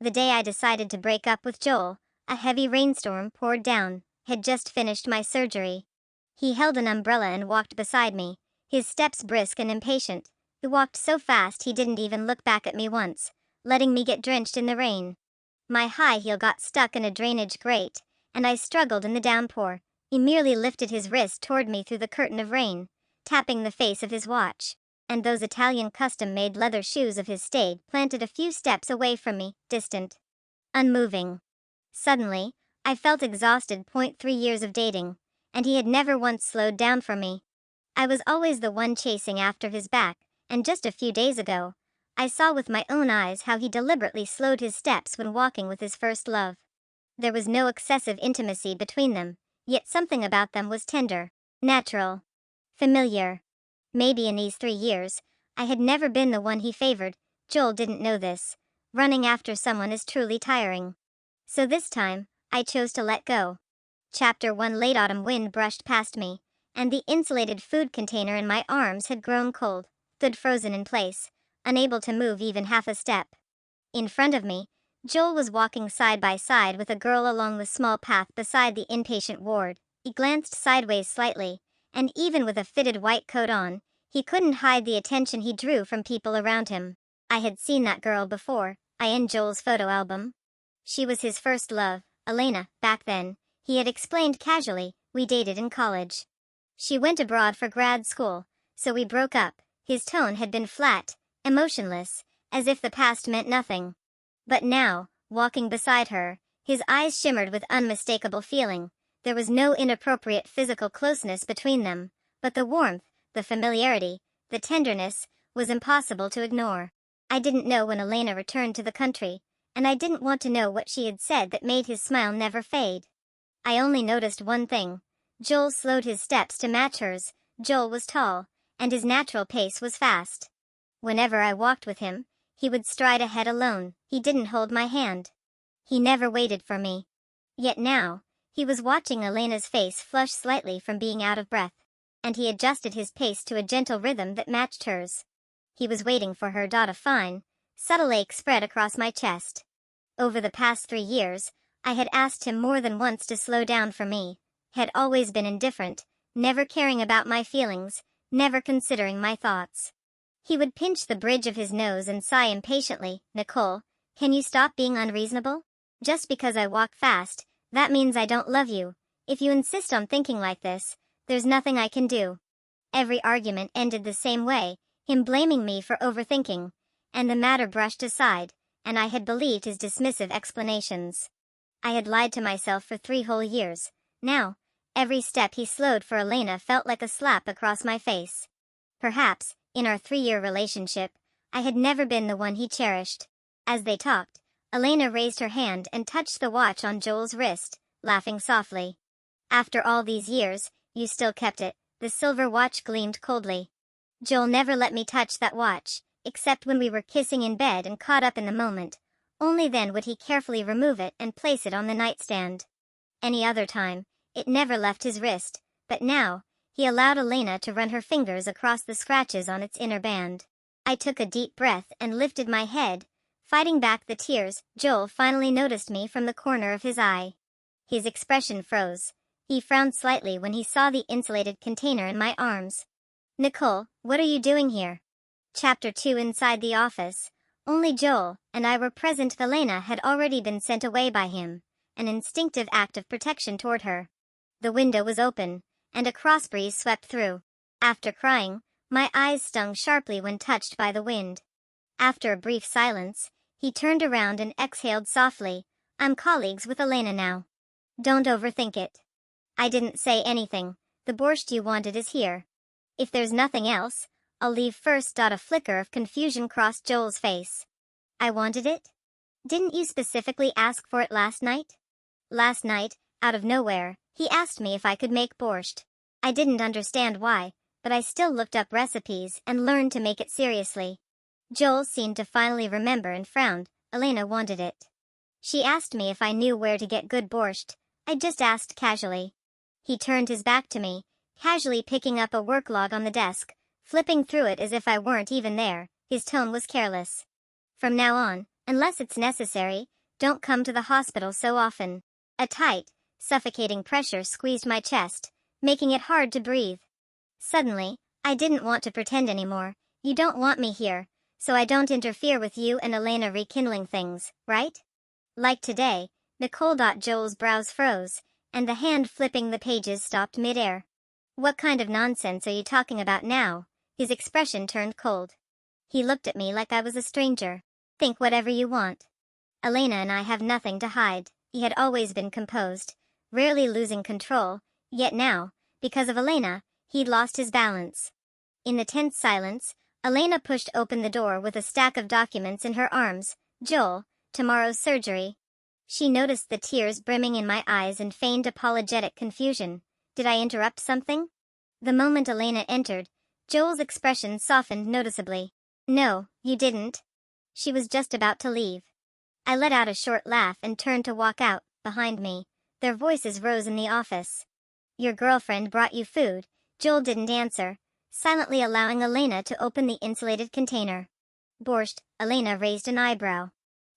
The day I decided to break up with Joel, a heavy rainstorm poured down. Had just finished my surgery. He held an umbrella and walked beside me, his steps brisk and impatient. He walked so fast he didn't even look back at me once, letting me get drenched in the rain. My high heel got stuck in a drainage grate, and I struggled in the downpour. He merely lifted his wrist toward me through the curtain of rain, tapping the face of his watch, and those Italian custom-made leather shoes of his stayed planted a few steps away from me, distant, unmoving. Suddenly, I felt exhausted. 3 years of dating, and he had never once slowed down for me. I was always the one chasing after his back, and just a few days ago, I saw with my own eyes how he deliberately slowed his steps when walking with his first love. There was no excessive intimacy between them, yet something about them was tender, natural, familiar. Maybe in these 3 years, I had never been the one he favored. Joel didn't know this. Running after someone is truly tiring. So this time, I chose to let go. Chapter 1. Late autumn wind brushed past me, and the insulated food container in my arms had grown cold, stood frozen in place, unable to move even half a step. In front of me, Joel was walking side by side with a girl along the small path beside the inpatient ward. He glanced sideways slightly, and even with a fitted white coat on, he couldn't hide the attention he drew from people around him. I had seen that girl before, in Joel's photo album. She was his first love, Elena. Back then, he had explained casually, we dated in college. She went abroad for grad school, so we broke up. His tone had been flat, emotionless, as if the past meant nothing. But now, walking beside her, his eyes shimmered with unmistakable feeling. There was no inappropriate physical closeness between them, but the warmth, the familiarity, the tenderness, was impossible to ignore. I didn't know when Elena returned to the country, and I didn't want to know what she had said that made his smile never fade. I only noticed one thing. Joel slowed his steps to match hers. Joel was tall, and his natural pace was fast. Whenever I walked with him, he would stride ahead alone. He didn't hold my hand. He never waited for me. Yet now, he was watching Elena's face flush slightly from being out of breath, and he adjusted his pace to a gentle rhythm that matched hers. He was waiting for her. A fine, subtle ache spread across my chest. Over the past 3 years, I had asked him more than once to slow down for me, had always been indifferent, never caring about my feelings, never considering my thoughts. He would pinch the bridge of his nose and sigh impatiently, Nicole, can you stop being unreasonable? Just because I walk fast, that means I don't love you. If you insist on thinking like this, there's nothing I can do. Every argument ended the same way, him blaming me for overthinking, and the matter brushed aside, and I had believed his dismissive explanations. I had lied to myself for 3 whole years. Now, every step he slowed for Elena felt like a slap across my face. Perhaps, in our 3-year relationship, I had never been the one he cherished. As they talked, Elena raised her hand and touched the watch on Joel's wrist, laughing softly. After all these years, you still kept it. The silver watch gleamed coldly. Joel never let me touch that watch, except when we were kissing in bed and caught up in the moment. Only then would he carefully remove it and place it on the nightstand. Any other time, it never left his wrist, but now, he allowed Elena to run her fingers across the scratches on its inner band. I took a deep breath and lifted my head, fighting back the tears. Joel finally noticed me from the corner of his eye. His expression froze. He frowned slightly when he saw the insulated container in my arms. Nicole, what are you doing here? Chapter 2. Inside the office, only Joel and I were present. Elena had already been sent away by him, an instinctive act of protection toward her. The window was open, and a cross breeze swept through. After crying, my eyes stung sharply when touched by the wind. After a brief silence, he turned around and exhaled softly. I'm colleagues with Elena now. Don't overthink it. I didn't say anything. The borscht you wanted is here. If there's nothing else, I'll leave first. A flicker of confusion crossed Joel's face. I wanted it? Didn't you specifically ask for it last night? Last night, out of nowhere, he asked me if I could make borscht. I didn't understand why, but I still looked up recipes and learned to make it seriously. Joel seemed to finally remember and frowned. Elena wanted it. She asked me if I knew where to get good borscht. I just asked casually. He turned his back to me, casually picking up a work log on the desk, flipping through it as if I weren't even there. His tone was careless. From now on, Unless it's necessary, don't come to the hospital so often. A tight, suffocating pressure squeezed my chest, making it hard to breathe. Suddenly, I didn't want to pretend anymore. You don't want me here, so I don't interfere with you and Elena rekindling things, right? Like today, Nicole. Joel's brows froze, and the hand flipping the pages stopped midair. What kind of nonsense are you talking about now? His expression turned cold. He looked at me like I was a stranger. Think whatever you want. Elena and I have nothing to hide. He had always been composed, rarely losing control, yet now, because of Elena, he'd lost his balance. In the tense silence, Elena pushed open the door with a stack of documents in her arms. Joel, tomorrow's surgery. She noticed the tears brimming in my eyes and feigned apologetic confusion. Did I interrupt something? The moment Elena entered, Joel's expression softened noticeably. No, you didn't. She was just about to leave. I let out a short laugh and turned to walk out. Behind me, their voices rose in the office. Your girlfriend brought you food. Joel didn't answer, silently allowing Elena to open the insulated container. Borscht. Elena raised an eyebrow.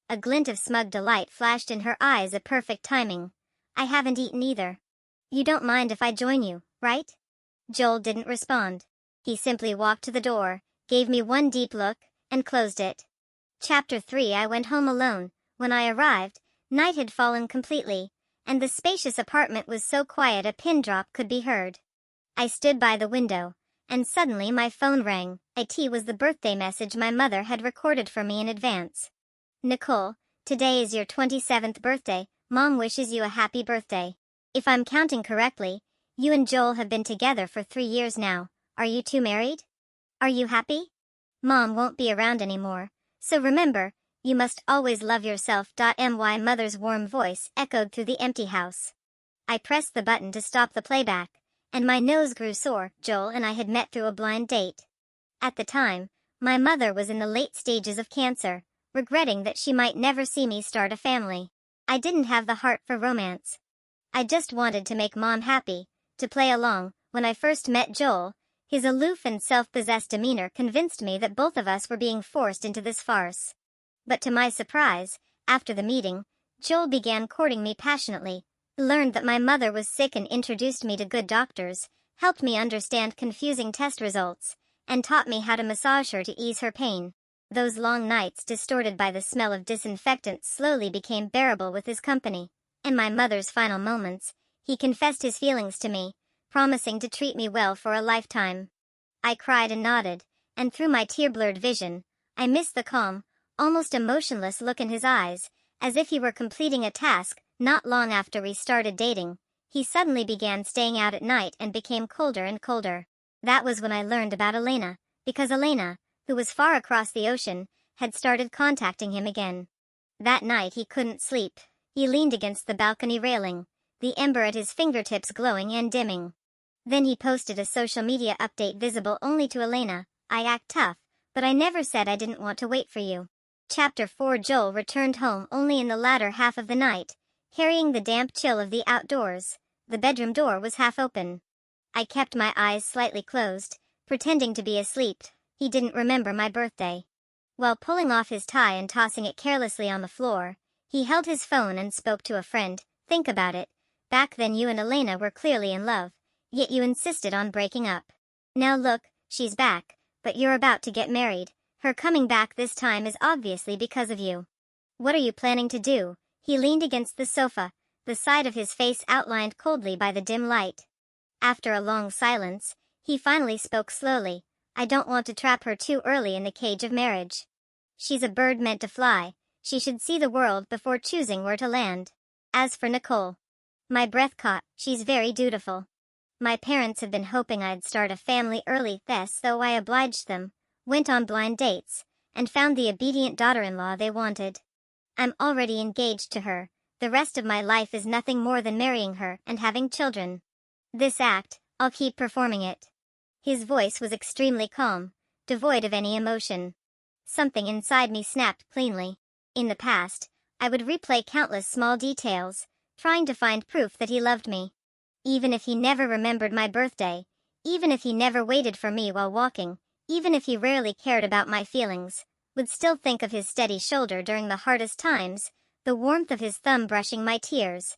A glint of smug delight flashed in her eyes. A perfect timing. I haven't eaten either. You don't mind if I join you, right? Joel didn't respond. He simply walked to the door, gave me one deep look, and closed it. Chapter 3. I went home alone. When I arrived, night had fallen completely, and the spacious apartment was so quiet a pin drop could be heard. I stood by the window, and suddenly my phone rang. It was the birthday message my mother had recorded for me in advance. Nicole, today is your 27th birthday. Mom wishes you a happy birthday. If I'm counting correctly, you and Joel have been together for 3 years now. Are you two married? Are you happy? Mom won't be around anymore, so remember, you must always love yourself. My mother's warm voice echoed through the empty house. I pressed the button to stop the playback, and my nose grew sore. Joel and I had met through a blind date. At the time, my mother was in the late stages of cancer, regretting that she might never see me start a family. I didn't have the heart for romance. I just wanted to make Mom happy, to play along. When I first met Joel, his aloof and self-possessed demeanor convinced me that both of us were being forced into this farce. But to my surprise, after the meeting, Joel began courting me passionately, learned that my mother was sick and introduced me to good doctors, helped me understand confusing test results, and taught me how to massage her to ease her pain. Those long nights distorted by the smell of disinfectant slowly became bearable with his company. In my mother's final moments, he confessed his feelings to me, promising to treat me well for a lifetime. I cried and nodded, and through my tear-blurred vision, I missed the calm, almost emotionless look in his eyes, as if he were completing a task. Not long after we started dating, he suddenly began staying out at night and became colder and colder. That was when I learned about Elena, because Elena, who was far across the ocean, had started contacting him again. That night he couldn't sleep. He leaned against the balcony railing, the ember at his fingertips glowing and dimming. Then he posted a social media update visible only to Elena. I act tough, but I never said I didn't want to wait for you. Chapter 4. Joel returned home only in the latter half of the night, carrying the damp chill of the outdoors. The bedroom door was half open. I kept my eyes slightly closed, pretending to be asleep. He didn't remember my birthday. While pulling off his tie and tossing it carelessly on the floor, he held his phone and spoke to a friend. Think about it. Back then you and Elena were clearly in love, yet you insisted on breaking up. Now look, she's back, but you're about to get married. Her coming back this time is obviously because of you. What are you planning to do? He leaned against the sofa, the side of his face outlined coldly by the dim light. After a long silence, he finally spoke slowly. I don't want to trap her too early in the cage of marriage. She's a bird meant to fly. She should see the world before choosing where to land. As for Nicole, my breath caught. She's very dutiful. My parents have been hoping I'd start a family early, so I obliged them, went on blind dates, and found the obedient daughter-in-law they wanted. I'm already engaged to her. The rest of my life is nothing more than marrying her and having children. This act, I'll keep performing it. His voice was extremely calm, devoid of any emotion. Something inside me snapped cleanly. In the past, I would replay countless small details, trying to find proof that he loved me. Even if he never remembered my birthday, even if he never waited for me while walking, even if he rarely cared about my feelings, would still think of his steady shoulder during the hardest times, the warmth of his thumb brushing my tears,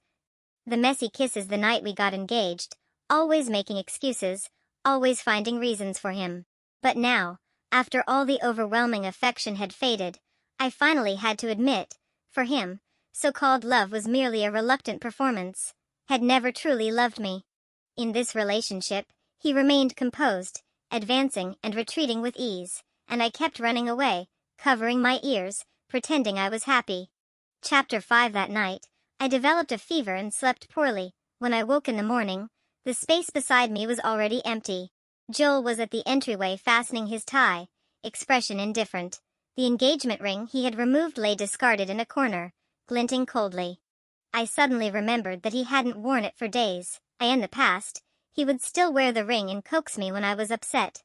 the messy kisses the night we got engaged, always making excuses, always finding reasons for him. But now, after all the overwhelming affection had faded, I finally had to admit, for him, so-called love was merely a reluctant performance, had never truly loved me. In this relationship, he remained composed, advancing and retreating with ease, and I kept running away, covering my ears, pretending I was happy. Chapter 5. That night, I developed a fever and slept poorly. When I woke in the morning, the space beside me was already empty. Joel was at the entryway fastening his tie, expression indifferent. The engagement ring he had removed lay discarded in a corner, glinting coldly. I suddenly remembered that he hadn't worn it for days. In the past, he would still wear the ring and coax me when I was upset.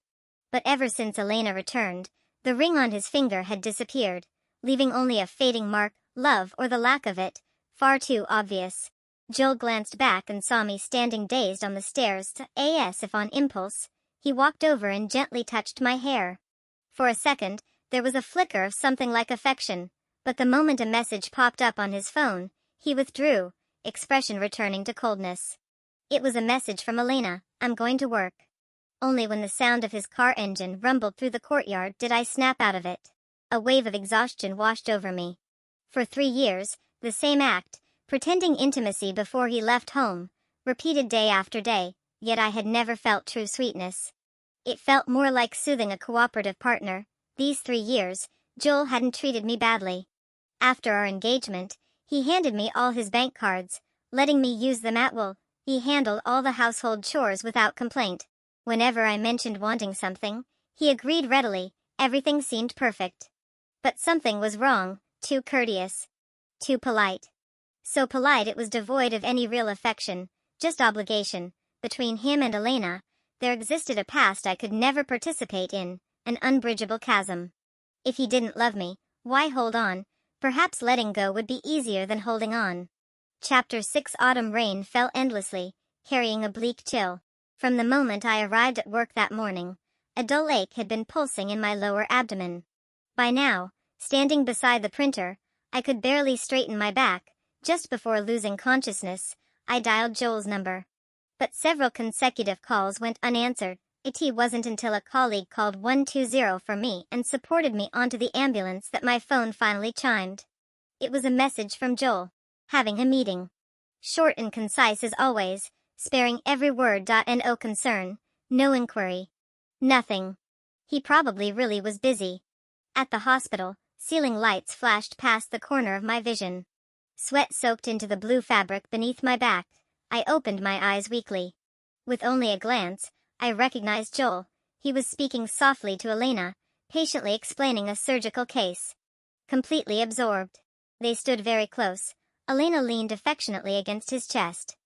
But ever since Elena returned, the ring on his finger had disappeared, leaving only a fading mark, love or the lack of it, far too obvious. Joel glanced back and saw me standing dazed on the stairs. As if on impulse, he walked over and gently touched my hair. For a second, there was a flicker of something like affection, but the moment a message popped up on his phone, he withdrew, expression returning to coldness. It was a message from Elena, "I'm going to work." Only when the sound of his car engine rumbled through the courtyard did I snap out of it. A wave of exhaustion washed over me. For 3 years, the same act, pretending intimacy before he left home, repeated day after day, yet I had never felt true sweetness. It felt more like soothing a cooperative partner. These 3 years, Joel hadn't treated me badly. After our engagement, he handed me all his bank cards, letting me use them at will. He handled all the household chores without complaint. Whenever I mentioned wanting something, he agreed readily. Everything seemed perfect. But something was wrong, too courteous, too polite. So polite it was devoid of any real affection, just obligation. Between him and Elena, there existed a past I could never participate in, an unbridgeable chasm. If he didn't love me, why hold on? Perhaps letting go would be easier than holding on. Chapter 6. Autumn rain fell endlessly, carrying a bleak chill. From the moment I arrived at work that morning, a dull ache had been pulsing in my lower abdomen. By now, standing beside the printer, I could barely straighten my back. Just before losing consciousness, I dialed Joel's number. But several consecutive calls went unanswered. It wasn't until a colleague called 120 for me and supported me onto the ambulance that my phone finally chimed. It was a message from Joel. Having a meeting. Short and concise as always, sparing every word. No concern, no inquiry. Nothing. He probably really was busy. At the hospital, ceiling lights flashed past the corner of my vision. Sweat soaked into the blue fabric beneath my back. I opened my eyes weakly. With only a glance, I recognized Joel. He was speaking softly to Elena, patiently explaining a surgical case. Completely absorbed. They stood very close. Elena leaned affectionately against his chest.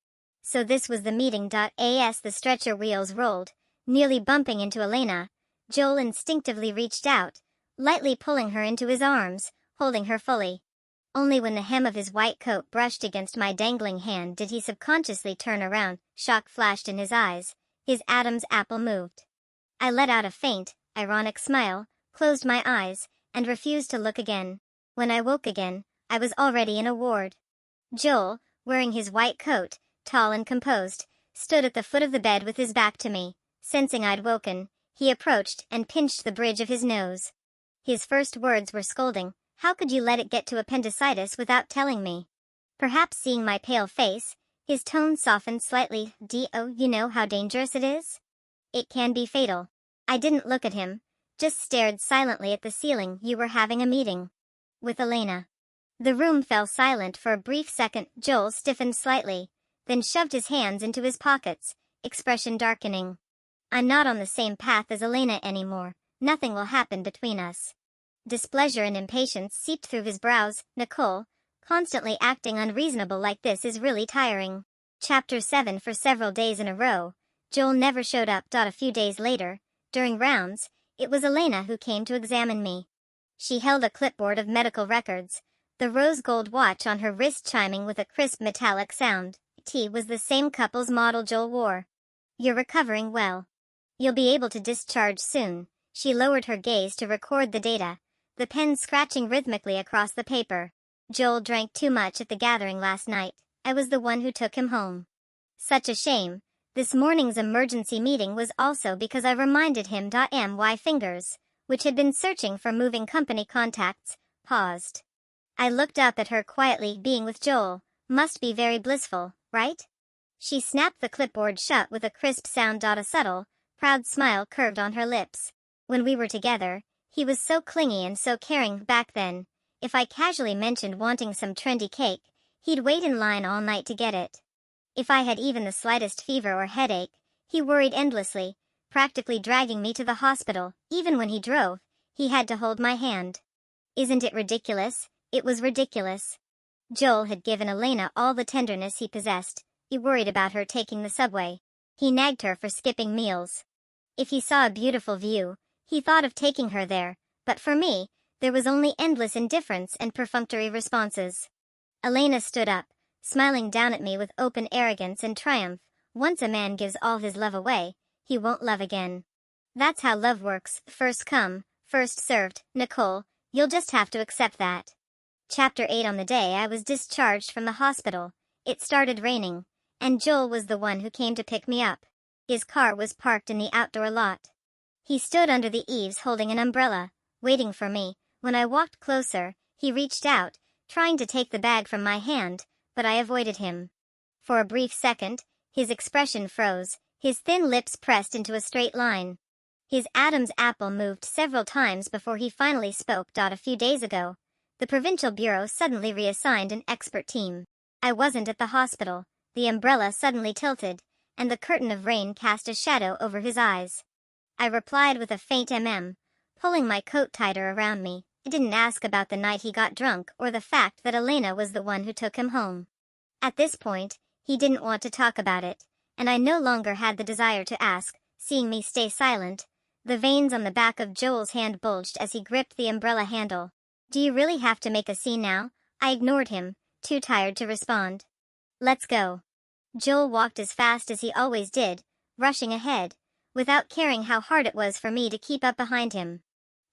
So this was the meeting. As the stretcher wheels rolled, nearly bumping into Elena, Joel instinctively reached out, lightly pulling her into his arms, holding her fully. Only when the hem of his white coat brushed against my dangling hand did he subconsciously turn around. Shock flashed in his eyes. His Adam's apple moved. I let out a faint, ironic smile, closed my eyes, and refused to look again. When I woke again, I was already in a ward. Joel, wearing his white coat, tall and composed, stood at the foot of the bed with his back to me. Sensing I'd woken, he approached and pinched the bridge of his nose. His first words were scolding. "How could you let it get to appendicitis without telling me?" Perhaps seeing my pale face, his tone softened slightly. You know how dangerous it is? It can be fatal. I didn't look at him, just stared silently at the ceiling. "You were having a meeting. With Elena." The room fell silent for a brief second. Joel stiffened slightly, then shoved his hands into his pockets, expression darkening. "I'm not on the same path as Elena anymore. Nothing will happen between us." Displeasure and impatience seeped through his brows. "Nicole, constantly acting unreasonable like this is really tiring." Chapter 7. For several days in a row, Joel never showed up. A few days later, during rounds, it was Elena who came to examine me. She held a clipboard of medical records, the rose gold watch on her wrist chiming with a crisp metallic sound. It was the same couple's model Joel wore. "You're recovering well. You'll be able to discharge soon." She lowered her gaze to record the data. the pen scratching rhythmically across the paper. Joel drank too much at the gathering last night. I was the one who took him home. Such a shame. This morning's emergency meeting was also because I reminded him. My fingers, which had been searching for moving company contacts, paused. I looked up at her quietly. Being with Joel must be very blissful, right? She snapped the clipboard shut with a crisp sound. A subtle, proud smile curved on her lips. When we were together, he was so clingy and so caring. Back then, if I casually mentioned wanting some trendy cake, he'd wait in line all night to get it. If I had even the slightest fever or headache, he worried endlessly, practically dragging me to the hospital. Even when he drove, he had to hold my hand. Isn't it ridiculous? It was ridiculous. Joel had given Elena all the tenderness he possessed. He worried about her taking the subway. He nagged her for skipping meals. If he saw a beautiful view, he thought of taking her there, but for me, there was only endless indifference and perfunctory responses. Elena stood up, smiling down at me with open arrogance and triumph. Once a man gives all his love away, he won't love again. That's how love works, first come, first served. Nicole, you'll just have to accept that. Chapter 8. On the day I was discharged from the hospital, it started raining, and Joel was the one who came to pick me up. His car was parked in the outdoor lot. He stood under the eaves holding an umbrella, waiting for me. When I walked closer, he reached out, trying to take the bag from my hand, but I avoided him. For a brief second, his expression froze, his thin lips pressed into a straight line. His Adam's apple moved several times before he finally spoke. A few days ago, the Provincial Bureau suddenly reassigned an expert team. I wasn't at the hospital. The umbrella suddenly tilted, and the curtain of rain cast a shadow over his eyes. I replied with a faint pulling my coat tighter around me. I didn't ask about the night he got drunk or the fact that Elena was the one who took him home. At this point, he didn't want to talk about it, and I no longer had the desire to ask. Seeing me stay silent, the veins on the back of Joel's hand bulged as he gripped the umbrella handle. Do you really have to make a scene now? I ignored him, too tired to respond. Let's go. Joel walked as fast as he always did, rushing ahead, without caring how hard it was for me to keep up behind him.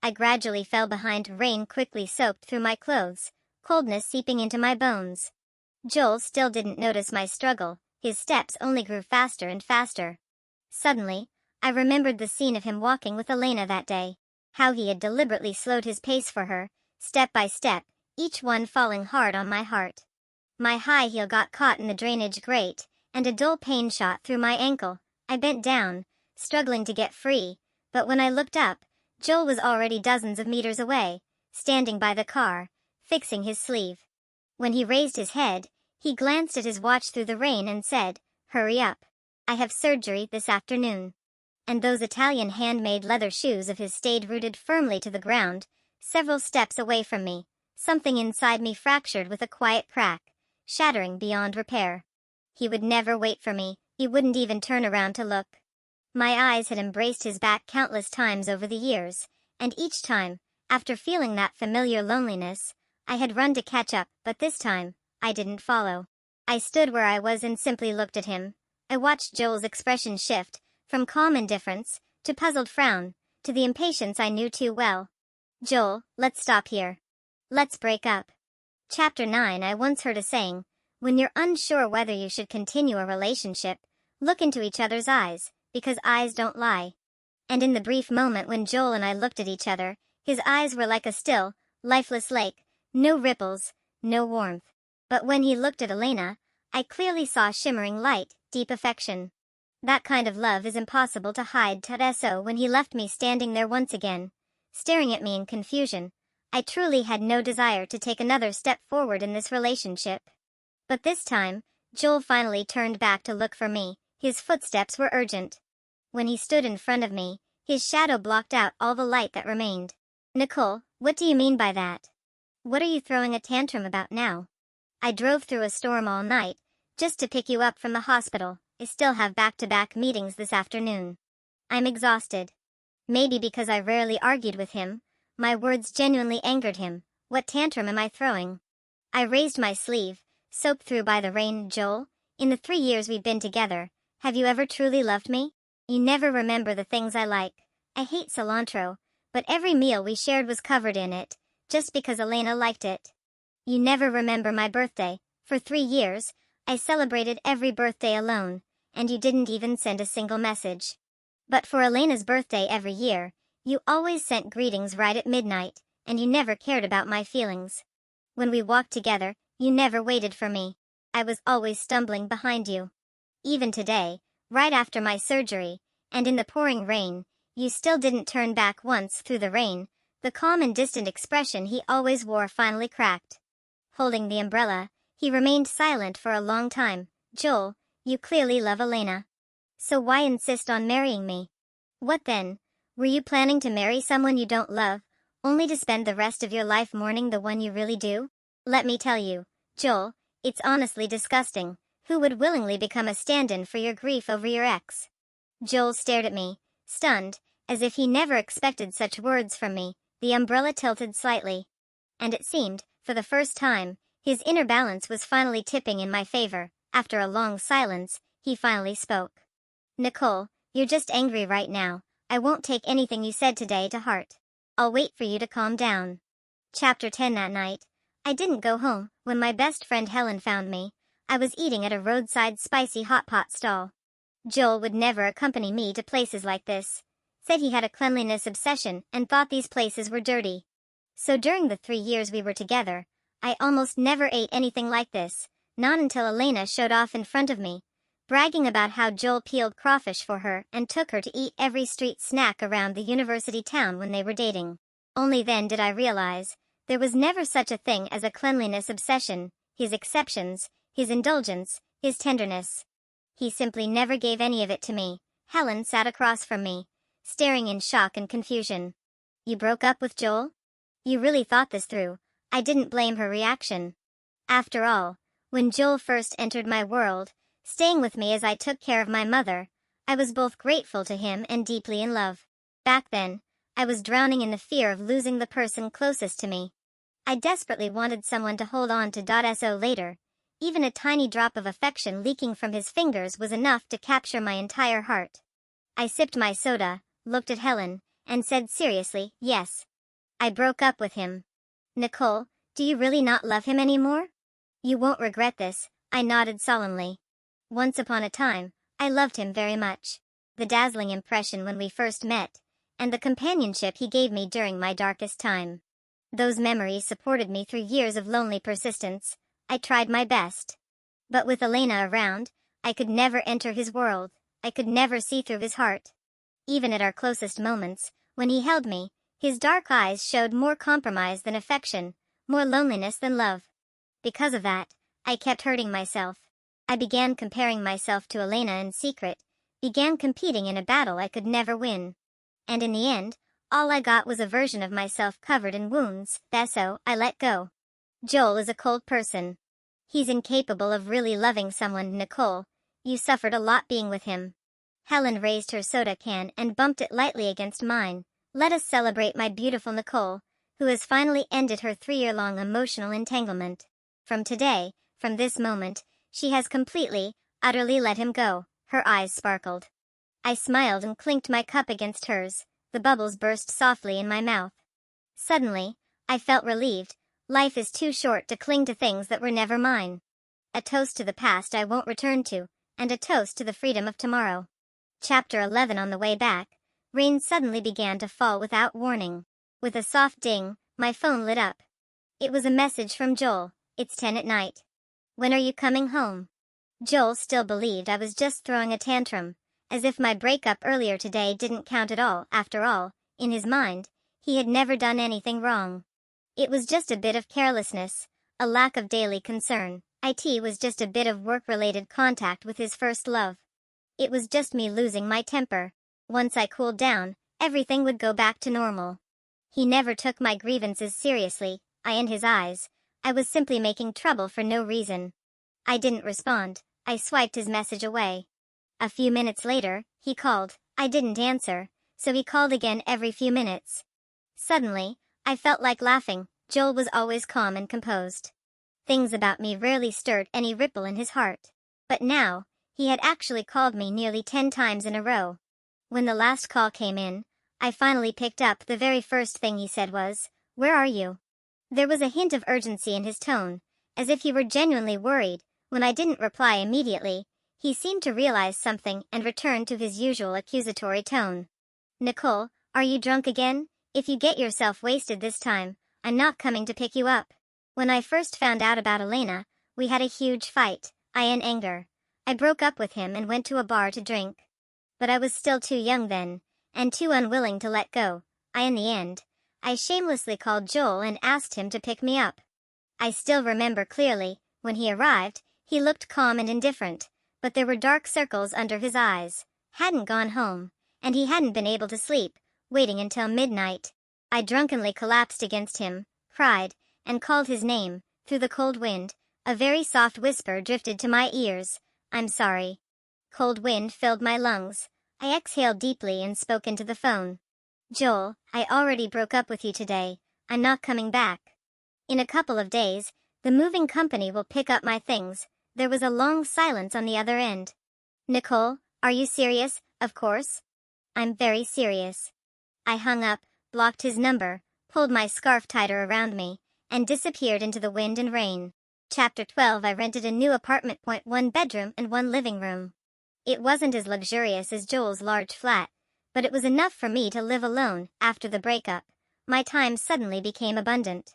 I gradually fell behind. Rain quickly soaked through my clothes, coldness seeping into my bones. Joel still didn't notice my struggle, his steps only grew faster and faster. Suddenly, I remembered the scene of him walking with Elena that day, how he had deliberately slowed his pace for her, step by step, each one falling hard on my heart. My high heel got caught in the drainage grate, and a dull pain shot through my ankle. I bent down, struggling to get free, but when I looked up, Joel was already dozens of meters away, standing by the car, fixing his sleeve. When he raised his head, he glanced at his watch through the rain and said, "Hurry up. I have surgery this afternoon." And those Italian handmade leather shoes of his stayed rooted firmly to the ground, several steps away from me. Something inside me fractured with a quiet crack, shattering beyond repair. He would never wait for me, he wouldn't even turn around to look. My eyes had embraced his back countless times over the years, and each time, after feeling that familiar loneliness, I had run to catch up, but this time, I didn't follow. I stood where I was and simply looked at him. I watched Joel's expression shift, from calm indifference, to puzzled frown, to the impatience I knew too well. Joel, let's stop here. Let's break up. Chapter 9. I once heard a saying, when you're unsure whether you should continue a relationship, look into each other's eyes, because eyes don't lie. And in the brief moment when Joel and I looked at each other, his eyes were like a still, lifeless lake, no ripples, no warmth. But when he looked at Elena, I clearly saw shimmering light, deep affection. That kind of love is impossible to hide. So when he left me standing there once again, staring at me in confusion, I truly had no desire to take another step forward in this relationship. But this time, Joel finally turned back to look for me. His footsteps were urgent. When he stood in front of me, his shadow blocked out all the light that remained. Nicole, what do you mean by that? What are you throwing a tantrum about now? I drove through a storm all night, just to pick you up from the hospital. I still have back-to-back meetings this afternoon. I'm exhausted. Maybe because I rarely argued with him, my words genuinely angered him. What tantrum am I throwing? I raised my sleeve, soaked through by the rain. Joel, in the 3 years we've been together, have you ever truly loved me? You never remember the things I like. I hate cilantro, But every meal we shared was covered in it, just because Elena liked it. You never remember my birthday. For 3 years, I celebrated every birthday alone, and you didn't even send a single message. But for Elena's birthday every year, you always sent greetings right at midnight, and you never cared about my feelings. When we walked together, you never waited for me. I was always stumbling behind you. Even today, right after my surgery, and in the pouring rain, you still didn't turn back once through the rain. The calm and distant expression he always wore finally cracked. Holding the umbrella, he remained silent for a long time. Joel, you clearly love Elena. So why insist on marrying me? What then? Were you planning to marry someone you don't love, only to spend the rest of your life mourning the one you really do? Let me tell you, Joel, it's honestly disgusting. Who would willingly become a stand-in for your grief over your ex? Joel stared at me, stunned, as if he never expected such words from me. The umbrella tilted slightly. And it seemed, for the first time, his inner balance was finally tipping in my favor. After a long silence, he finally spoke. Nicole, you're just angry right now. I won't take anything you said today to heart. I'll wait for you to calm down. Chapter 10. That night, I didn't go home. When my best friend Helen found me, I was eating at a roadside spicy hot pot stall. Joel would never accompany me to places like this. Said he had a cleanliness obsession and thought these places were dirty. So during the 3 years we were together, I almost never ate anything like this, not until Elena showed off in front of me, bragging about how Joel peeled crawfish for her and took her to eat every street snack around the university town when they were dating. Only then did I realize, there was never such a thing as a cleanliness obsession. His exceptions, his indulgence, his tenderness. He simply never gave any of it to me. Helen sat across from me, staring in shock and confusion. You broke up with Joel? You really thought this through. I didn't blame her reaction. After all, when Joel first entered my world, staying with me as I took care of my mother, I was both grateful to him and deeply in love. Back then, I was drowning in the fear of losing the person closest to me. I desperately wanted someone to hold on to. So later, even a tiny drop of affection leaking from his fingers was enough to capture my entire heart. I sipped my soda, looked at Helen, and said seriously, yes. I broke up with him. Nicole, do you really not love him anymore? You won't regret this, I nodded solemnly. Once upon a time, I loved him very much. The dazzling impression when we first met, and the companionship he gave me during my darkest time. Those memories supported me through years of lonely persistence. I tried my best. But with Elena around, I could never enter his world. I could never see through his heart. Even at our closest moments, when he held me, his dark eyes showed more compromise than affection, more loneliness than love. Because of that, I kept hurting myself. I began comparing myself to Elena in secret, began competing in a battle I could never win. And in the end, all I got was a version of myself covered in wounds. So I let go. Joel is a cold person. He's incapable of really loving someone. Nicole, you suffered a lot being with him. Helen raised her soda can and bumped it lightly against mine. Let us celebrate my beautiful Nicole, who has finally ended her 3-year-long emotional entanglement. From today, from this moment, she has completely, utterly let him go. Her eyes sparkled. I smiled and clinked my cup against hers. The bubbles burst softly in my mouth. Suddenly, I felt relieved. Life is too short to cling to things that were never mine. A toast to the past I won't return to, and a toast to the freedom of tomorrow. Chapter 11. On the way back, rain suddenly began to fall without warning. With a soft ding, my phone lit up. It was a message from Joel. It's 10 at night. When are you coming home? Joel still believed I was just throwing a tantrum, as if my breakup earlier today didn't count at all. After all, in his mind, he had never done anything wrong. It was just a bit of carelessness, a lack of daily concern. It was just a bit of work-related contact with his first love. It was just me losing my temper. Once I cooled down, everything would go back to normal. He never took my grievances seriously. In his eyes, I was simply making trouble for no reason. I didn't respond. I swiped his message away. A few minutes later, he called. I didn't answer, so he called again every few minutes. Suddenly, I felt like laughing. Joel was always calm and composed. Things about me rarely stirred any ripple in his heart. But now, he had actually called me nearly 10 times in a row. When the last call came in, I finally picked up. The very first thing he said was, "Where are you?" There was a hint of urgency in his tone, as if he were genuinely worried. When I didn't reply immediately, he seemed to realize something and returned to his usual accusatory tone. "Nicole, are you drunk again? If you get yourself wasted this time, I'm not coming to pick you up." When I first found out about Elena, we had a huge fight. In anger, I broke up with him and went to a bar to drink. But I was still too young then, and too unwilling to let go. In the end, I shamelessly called Joel and asked him to pick me up. I still remember clearly, when he arrived, he looked calm and indifferent, but there were dark circles under his eyes. Hadn't gone home, and he hadn't been able to sleep, waiting until midnight. I drunkenly collapsed against him, cried, and called his name. Through the cold wind, a very soft whisper drifted to my ears, "I'm sorry." Cold wind filled my lungs. I exhaled deeply and spoke into the phone. "Joel, I already broke up with you today. I'm not coming back. In a couple of days, the moving company will pick up my things." There was a long silence on the other end. "Nicole, are you serious?" "Of course. I'm very serious." I hung up, blocked his number, pulled my scarf tighter around me, and disappeared into the wind and rain. Chapter 12. I rented a new apartment. 1 bedroom and 1 living room. It wasn't as luxurious as Joel's large flat, but it was enough for me to live alone. After the breakup, my time suddenly became abundant.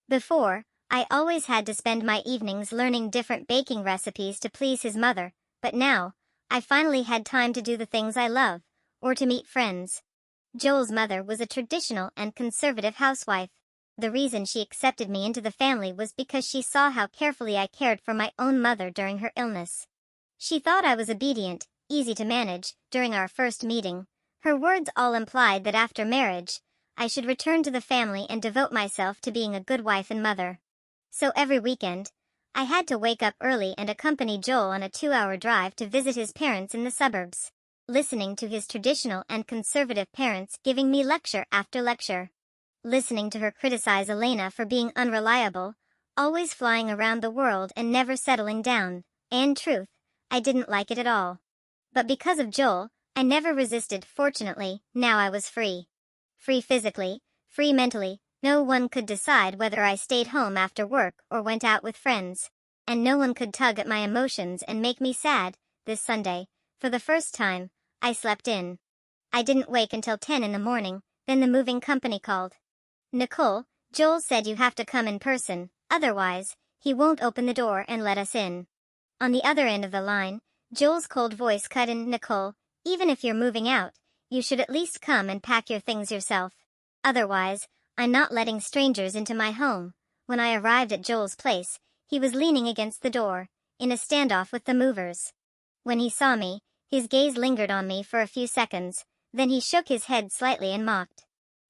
Before, I always had to spend my evenings learning different baking recipes to please his mother, but now, I finally had time to do the things I love, or to meet friends. Joel's mother was a traditional and conservative housewife. The reason she accepted me into the family was because she saw how carefully I cared for my own mother during her illness. She thought I was obedient, easy to manage. During our first meeting, her words all implied that after marriage, I should return to the family and devote myself to being a good wife and mother. So every weekend, I had to wake up early and accompany Joel on a 2-hour drive to visit his parents in the suburbs, listening to his traditional and conservative parents giving me lecture after lecture. Listening to her criticize Elena for being unreliable, always flying around the world and never settling down. In truth, I didn't like it at all. But because of Joel, I never resisted. Fortunately, now I was free. Free physically, free mentally. No one could decide whether I stayed home after work or went out with friends. And no one could tug at my emotions and make me sad. This Sunday, for the first time, I slept in. I didn't wake until 10 in the morning, then the moving company called. "Nicole, Joel said you have to come in person, otherwise, he won't open the door and let us in." On the other end of the line, Joel's cold voice cut in. "Nicole, even if you're moving out, you should at least come and pack your things yourself. Otherwise, I'm not letting strangers into my home." When I arrived at Joel's place, he was leaning against the door, in a standoff with the movers. When he saw me, his gaze lingered on me for a few seconds, then he shook his head slightly and mocked.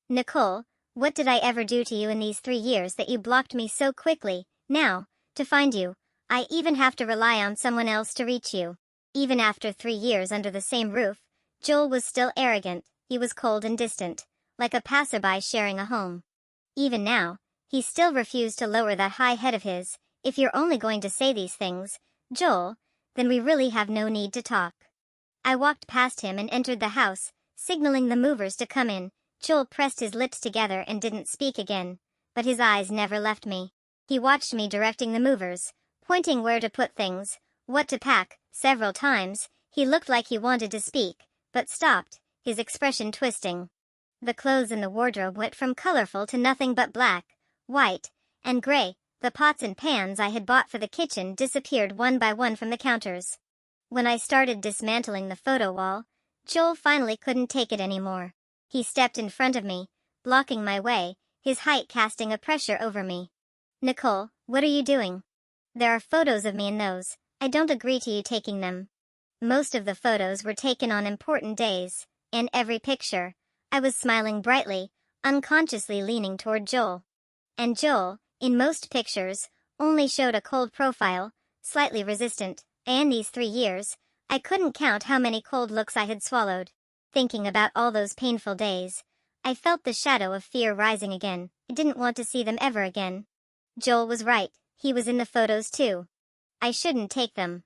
"Nicole, what did I ever do to you in these 3 years that you blocked me so quickly? Now, to find you, I even have to rely on someone else to reach you." Even after 3 years under the same roof, Joel was still arrogant. He was cold and distant, like a passerby sharing a home. Even now, he still refused to lower that high head of his. "If you're only going to say these things, Joel, then we really have no need to talk." I walked past him and entered the house, signaling the movers to come in. Joel pressed his lips together and didn't speak again, but his eyes never left me. He watched me directing the movers, pointing where to put things, what to pack. Several times, he looked like he wanted to speak, but stopped, his expression twisting. The clothes in the wardrobe went from colorful to nothing but black, white, and gray. The pots and pans I had bought for the kitchen disappeared one by one from the counters. When I started dismantling the photo wall, Joel finally couldn't take it anymore. He stepped in front of me, blocking my way, his height casting a pressure over me. "Nicole, what are you doing? There are photos of me in those. I don't agree to you taking them." Most of the photos were taken on important days. In every picture, I was smiling brightly, unconsciously leaning toward Joel. And Joel, in most pictures, only showed a cold profile, slightly resistant. And these 3 years, I couldn't count how many cold looks I had swallowed. Thinking about all those painful days, I felt the shadow of fear rising again. I didn't want to see them ever again. Joel was right, he was in the photos too. I shouldn't take them.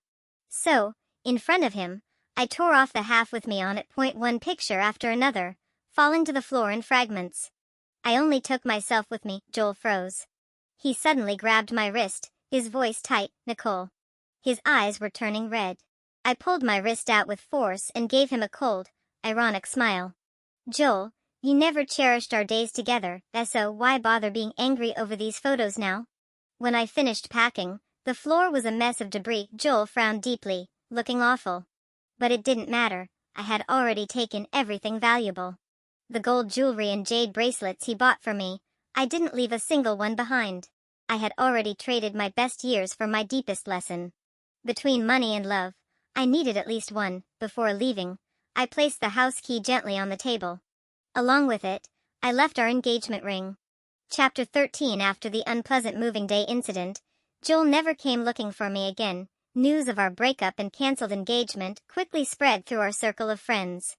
So, in front of him, I tore off the half with me on it. 1 picture after another, falling to the floor in fragments. I only took myself with me. Joel froze. He suddenly grabbed my wrist, his voice tight. Nicole. His eyes were turning red. I pulled my wrist out with force and gave him a cold, ironic smile. Joel, you never cherished our days together, so why bother being angry over these photos now? When I finished packing, the floor was a mess of debris. Joel frowned deeply, looking awful. But it didn't matter. I had already taken everything valuable. The gold jewelry and jade bracelets he bought for me, I didn't leave a single one behind. I had already traded my best years for my deepest lesson. Between money and love, I needed at least one. Before leaving, I placed the house key gently on the table. Along with it, I left our engagement ring. Chapter 13. After the unpleasant moving day incident, Joel never came looking for me again. News of our breakup and cancelled engagement quickly spread through our circle of friends.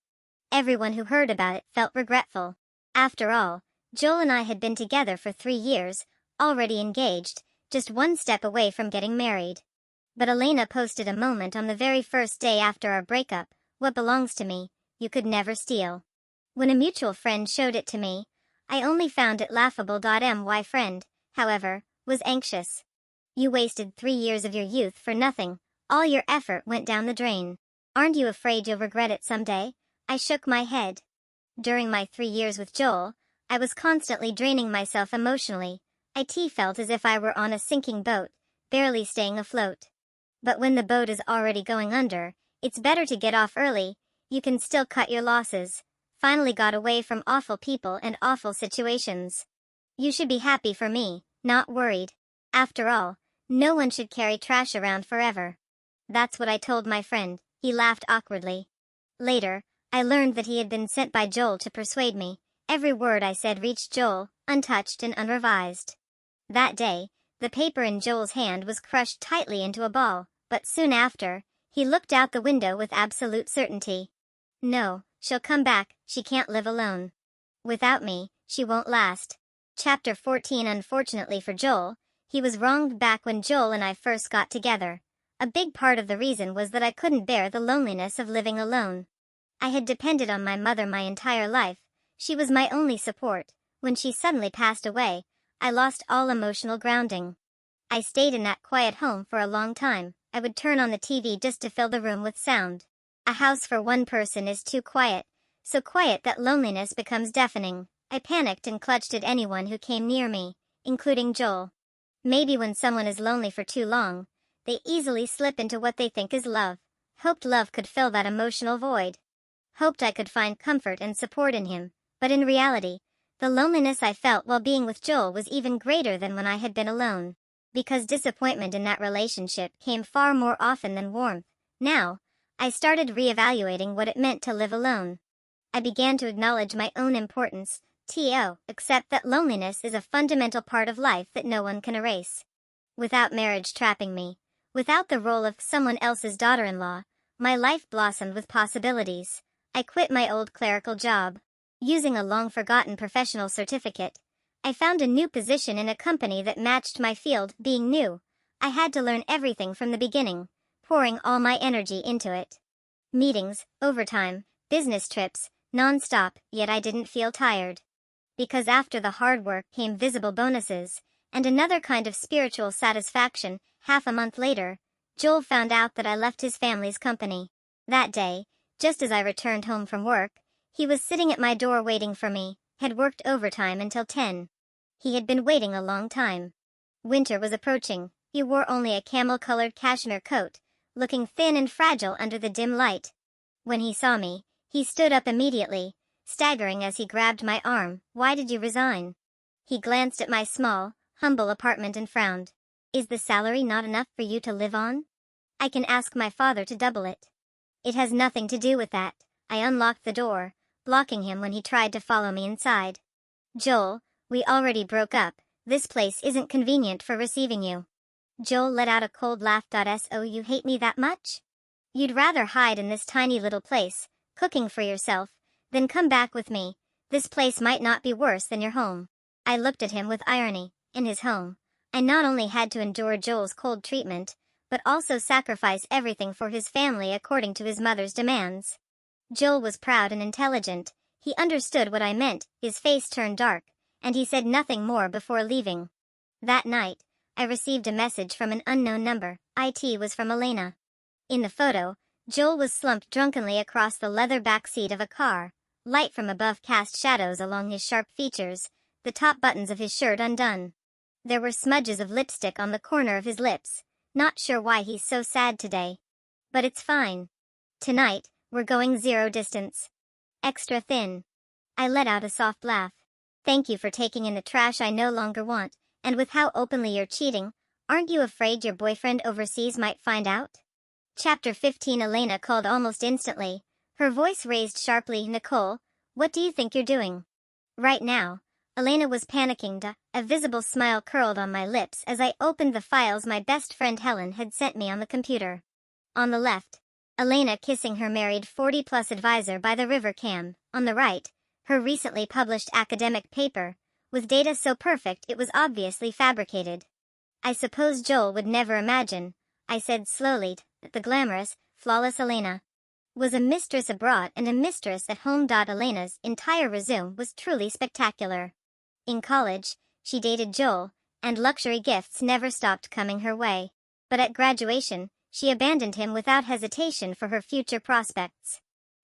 Everyone who heard about it felt regretful. After all, Joel and I had been together for 3 years, already engaged, just one step away from getting married. But Elena posted a moment on the very first day after our breakup, "What belongs to me, you could never steal." When a mutual friend showed it to me, I only found it laughable. My friend, however, was anxious. "You wasted 3 years of your youth for nothing. All your effort went down the drain. Aren't you afraid you'll regret it someday?" I shook my head. During my 3 years with Joel, I was constantly draining myself emotionally. I felt as if I were on a sinking boat, barely staying afloat. But when the boat is already going under, it's better to get off early. You can still cut your losses. Finally got away from awful people and awful situations. You should be happy for me, not worried. After all, no one should carry trash around forever. That's what I told my friend. He laughed awkwardly. Later, I learned that he had been sent by Joel to persuade me. Every word I said reached Joel, untouched and unrevised. That day, the paper in Joel's hand was crushed tightly into a ball, but soon after, he looked out the window with absolute certainty. "No, she'll come back. She can't live alone. Without me, she won't last." Chapter 14. Unfortunately for Joel, he was wronged. Back when Joel and I first got together, a big part of the reason was that I couldn't bear the loneliness of living alone. I had depended on my mother my entire life. She was my only support. When she suddenly passed away, I lost all emotional grounding. I stayed in that quiet home for a long time. I would turn on the TV just to fill the room with sound. A house for one person is too quiet, so quiet that loneliness becomes deafening. I panicked and clutched at anyone who came near me, including Joel. Maybe when someone is lonely for too long, they easily slip into what they think is love. Hoped love could fill that emotional void. Hoped I could find comfort and support in him, but in reality, the loneliness I felt while being with Joel was even greater than when I had been alone. Because disappointment in that relationship came far more often than warmth. Now, I started reevaluating what it meant to live alone. I began to acknowledge my own importance, accept that loneliness is a fundamental part of life that no one can erase. Without marriage trapping me, without the role of someone else's daughter-in-law, my life blossomed with possibilities. I quit my old clerical job. Using a long-forgotten professional certificate, I found a new position in a company that matched my field. Being new, I had to learn everything from the beginning, pouring all my energy into it. Meetings, overtime, business trips, non-stop, yet I didn't feel tired. Because after the hard work came visible bonuses, and another kind of spiritual satisfaction. Half a month later, Joel found out that I left his family's company. That day, just as I returned home from work, he was sitting at my door waiting for me, had worked overtime until 10. He had been waiting a long time. Winter was approaching. He wore only a camel-colored cashmere coat, looking thin and fragile under the dim light. When he saw me, he stood up immediately, staggering as he grabbed my arm. "Why did you resign?" He glanced at my small, humble apartment and frowned. "Is the salary not enough for you to live on? I can ask my father to double it." "It has nothing to do with that." I unlocked the door, blocking him when he tried to follow me inside. "Joel, we already broke up. This place isn't convenient for receiving you." Joel let out a cold laugh. "So you hate me that much? You'd rather hide in this tiny little place, cooking for yourself, than come back with me. This place might not be worse than your home." I looked at him with irony. In his home, I not only had to endure Joel's cold treatment, but also sacrifice everything for his family according to his mother's demands. Joel was proud and intelligent. He understood what I meant, his face turned dark, and he said nothing more before leaving. That night, I received a message from an unknown number. It was from Elena. In the photo, Joel was slumped drunkenly across the leather back seat of a car. Light from above cast shadows along his sharp features, the top buttons of his shirt undone. There were smudges of lipstick on the corner of his lips. Not sure why he's so sad today. But it's fine. Tonight, we're going zero distance. Extra thin. I let out a soft laugh. Thank you for taking in the trash I no longer want, and with how openly you're cheating, aren't you afraid your boyfriend overseas might find out? Chapter 15. Elena called almost instantly, her voice raised sharply. Nicole, what do you think you're doing? Right now. Elena was panicking. A visible smile curled on my lips as I opened the files my best friend Helen had sent me on the computer. On the left, Elena kissing her married 40-plus advisor by the river cam. On the right, her recently published academic paper, with data so perfect it was obviously fabricated. I suppose Joel would never imagine, I said slowly, that the glamorous, flawless Elena was a mistress abroad and a mistress at home. Elena's entire resume was truly spectacular. In college, she dated Joel, and luxury gifts never stopped coming her way. But at graduation, she abandoned him without hesitation for her future prospects.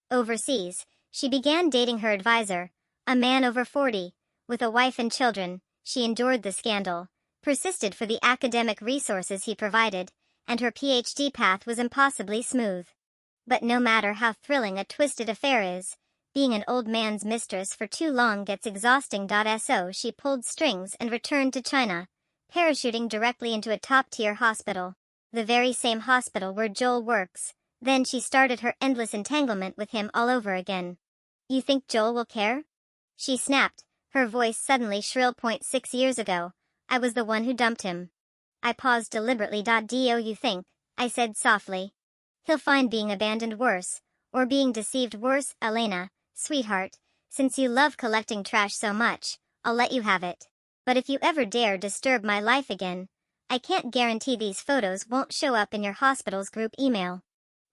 Overseas, she began dating her advisor, a man over 40, with a wife and children. She endured the scandal, persisted for the academic resources he provided, and her PhD path was impossibly smooth. But no matter how thrilling a twisted affair is, being an old man's mistress for too long gets exhausting. So she pulled strings and returned to China, parachuting directly into a top-tier hospital, the very same hospital where Joel works. Then she started her endless entanglement with him all over again. You think Joel will care? She snapped, her voice suddenly shrill. 6 years ago, I was the one who dumped him. I paused deliberately. Do you think, I said softly, he'll find being abandoned worse, or being deceived worse? Elena, sweetheart, since you love collecting trash so much, I'll let you have it. But if you ever dare disturb my life again, I can't guarantee these photos won't show up in your hospital's group email.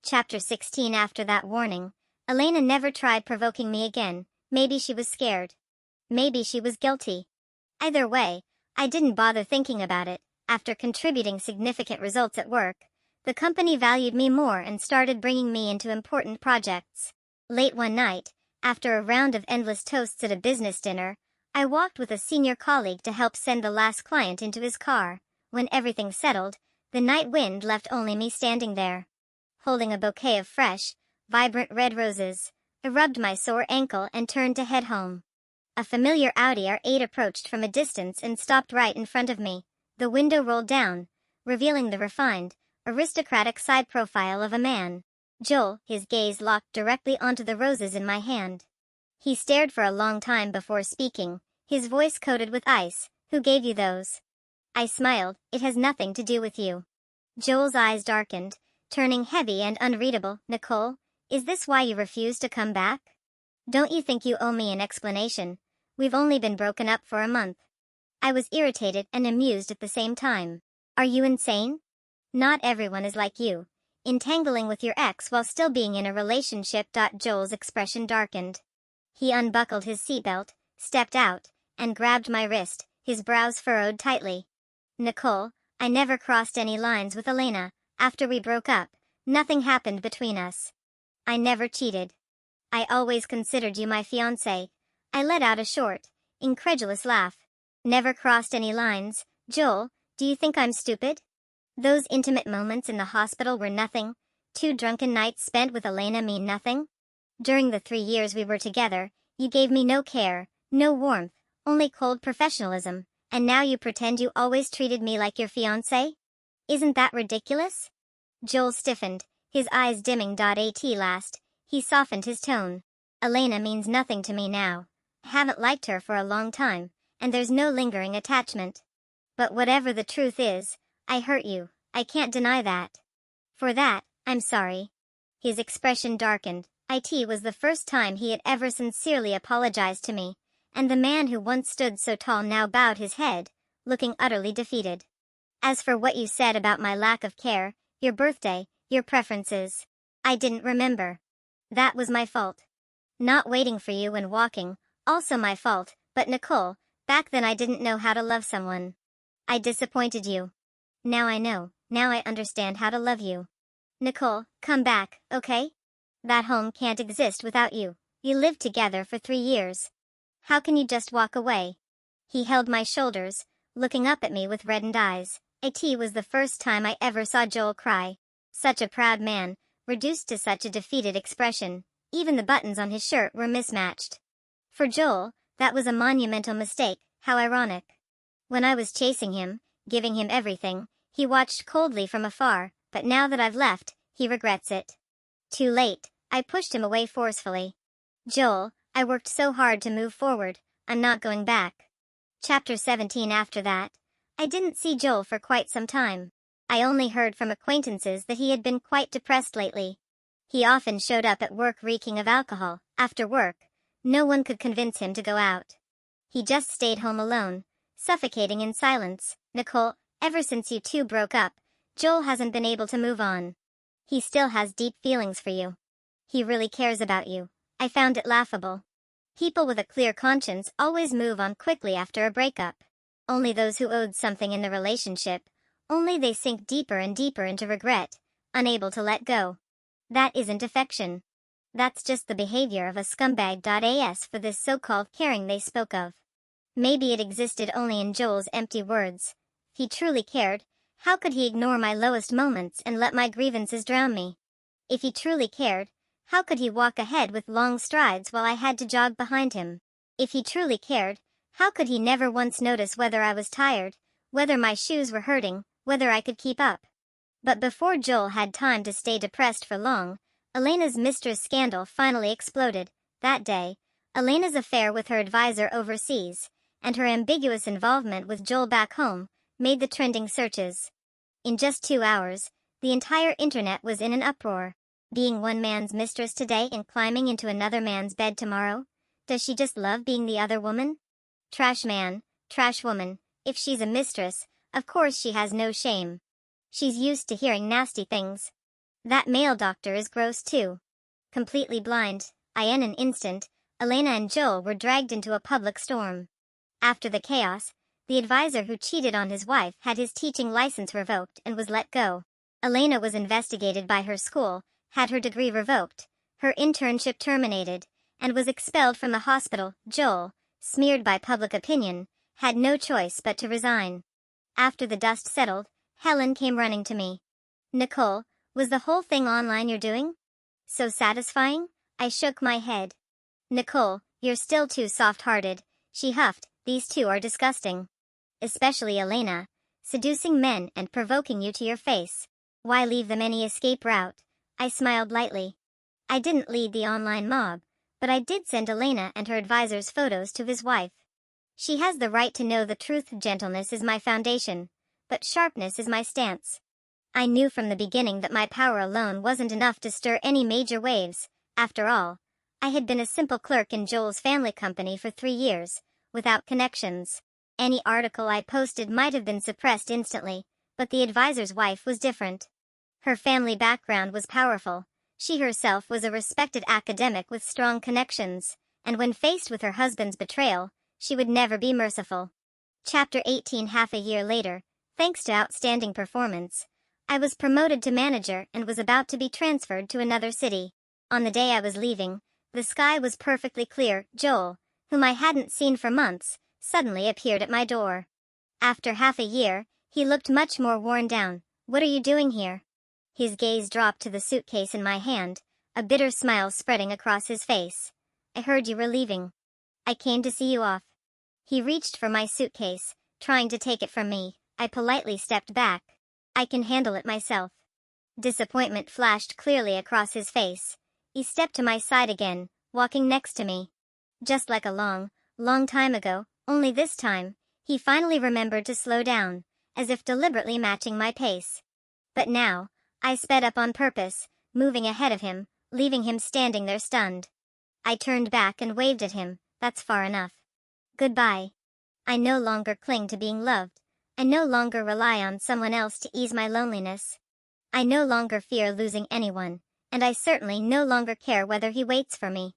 Chapter 16. After that warning, Elena never tried provoking me again. Maybe she was scared. Maybe she was guilty. Either way, I didn't bother thinking about it. After contributing significant results at work, the company valued me more and started bringing me into important projects. Late one night, after a round of endless toasts at a business dinner, I walked with a senior colleague to help send the last client into his car. When everything settled, the night wind left only me standing there, holding a bouquet of fresh, vibrant red roses. I rubbed my sore ankle and turned to head home. A familiar Audi R8 approached from a distance and stopped right in front of me. The window rolled down, revealing the refined, aristocratic side profile of a man. Joel, his gaze locked directly onto the roses in my hand. He stared for a long time before speaking, his voice coated with ice. Who gave you those? I smiled. It has nothing to do with you. Joel's eyes darkened, turning heavy and unreadable. Nicole, is this why you refuse to come back? Don't you think you owe me an explanation? We've only been broken up for a month. I was irritated and amused at the same time. Are you insane? Not everyone is like you, entangling with your ex while still being in a relationship. Joel's expression darkened. He unbuckled his seatbelt, stepped out, and grabbed my wrist, his brows furrowed tightly. Nicole, I never crossed any lines with Elena. After we broke up, nothing happened between us. I never cheated. I always considered you my fiancé. I let out a short, incredulous laugh. Never crossed any lines. Joel, do you think I'm stupid? Those intimate moments in the hospital were nothing. 2 drunken nights spent with Elena mean nothing. During the 3 years we were together, you gave me no care, no warmth, only cold professionalism, and now you pretend you always treated me like your fiancé? Isn't that ridiculous? Joel stiffened, his eyes dimming. At last, he softened his tone. Elena means nothing to me now. I haven't liked her for a long time, and there's no lingering attachment. But whatever the truth is, I hurt you. I can't deny that. For that, I'm sorry. His expression darkened. It was the first time he had ever sincerely apologized to me, and the man who once stood so tall now bowed his head, looking utterly defeated. As for what you said about my lack of care, your birthday, your preferences, I didn't remember. That was my fault. Not waiting for you and walking, also my fault, but Nicole, back then I didn't know how to love someone. I disappointed you. Now I know, now I understand how to love you. Nicole, come back, okay? That home can't exist without you. You lived together for 3 years. How can you just walk away? He held my shoulders, looking up at me with reddened eyes. It was the first time I ever saw Joel cry. Such a proud man, reduced to such a defeated expression. Even the buttons on his shirt were mismatched. For Joel, that was a monumental mistake. How ironic. When I was chasing him, giving him everything, he watched coldly from afar, but now that I've left, he regrets it. Too late, I pushed him away forcefully. Joel, I worked so hard to move forward, I'm not going back. Chapter 17. After that, I didn't see Joel for quite some time. I only heard from acquaintances that he had been quite depressed lately. He often showed up at work reeking of alcohol. After work, no one could convince him to go out. He just stayed home alone, suffocating in silence. Nicole, ever since you two broke up, Joel hasn't been able to move on. He still has deep feelings for you. He really cares about you. I found it laughable. People with a clear conscience always move on quickly after a breakup. Only those who owed something in the relationship, only they sink deeper and deeper into regret, unable to let go. That isn't affection. That's just the behavior of a scumbag. As for this so-called caring they spoke of. Maybe it existed only in Joel's empty words. If he truly cared, how could he ignore my lowest moments and let my grievances drown me? If he truly cared, how could he walk ahead with long strides while I had to jog behind him? If he truly cared, how could he never once notice whether I was tired, whether my shoes were hurting, whether I could keep up? But before Joel had time to stay depressed for long, Elena's mistress scandal finally exploded. That day, Elena's affair with her advisor overseas, and her ambiguous involvement with Joel back home, made the trending searches. In just 2 hours, the entire internet was in an uproar. Being one man's mistress today and climbing into another man's bed tomorrow? Does she just love being the other woman? Trash man, trash woman, if she's a mistress, of course she has no shame. She's used to hearing nasty things. That male doctor is gross too. Completely blind, in an instant, Elena and Joel were dragged into a public storm. After the chaos, the advisor who cheated on his wife had his teaching license revoked and was let go. Elena was investigated by her school, had her degree revoked, her internship terminated, and was expelled from the hospital. Joel, smeared by public opinion, had no choice but to resign. After the dust settled, Helen came running to me. Nicole, was the whole thing online you're doing? So satisfying? I shook my head. Nicole, you're still too soft-hearted, she huffed. These two are disgusting. Especially Elena, seducing men and provoking you to your face. Why leave them any escape route? I smiled lightly. I didn't lead the online mob, but I did send Elena and her advisor's photos to his wife. She has the right to know the truth. Gentleness is my foundation, but sharpness is my stance. I knew from the beginning that my power alone wasn't enough to stir any major waves. After all, I had been a simple clerk in Joel's family company for 3 years, without connections. Any article I posted might have been suppressed instantly, but the advisor's wife was different. Her family background was powerful. She herself was a respected academic with strong connections, and when faced with her husband's betrayal, she would never be merciful. Chapter 18. Half a year later, thanks to outstanding performance, I was promoted to manager and was about to be transferred to another city. On the day I was leaving, the sky was perfectly clear. Joel, whom I hadn't seen for months, suddenly appeared at my door. After half a year, he looked much more worn down. What are you doing here? His gaze dropped to the suitcase in my hand, a bitter smile spreading across his face. I heard you were leaving. I came to see you off. He reached for my suitcase, trying to take it from me. I politely stepped back. I can handle it myself. Disappointment flashed clearly across his face. He stepped to my side again, walking next to me. Just like a long, long time ago, only this time, he finally remembered to slow down, as if deliberately matching my pace. But now, I sped up on purpose, moving ahead of him, leaving him standing there stunned. I turned back and waved at him. That's far enough. Goodbye. I no longer cling to being loved. I no longer rely on someone else to ease my loneliness. I no longer fear losing anyone, and I certainly no longer care whether he waits for me.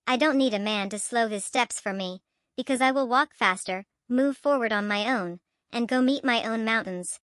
I don't need a man to slow his steps for me, because I will walk faster, move forward on my own, and go meet my own mountains.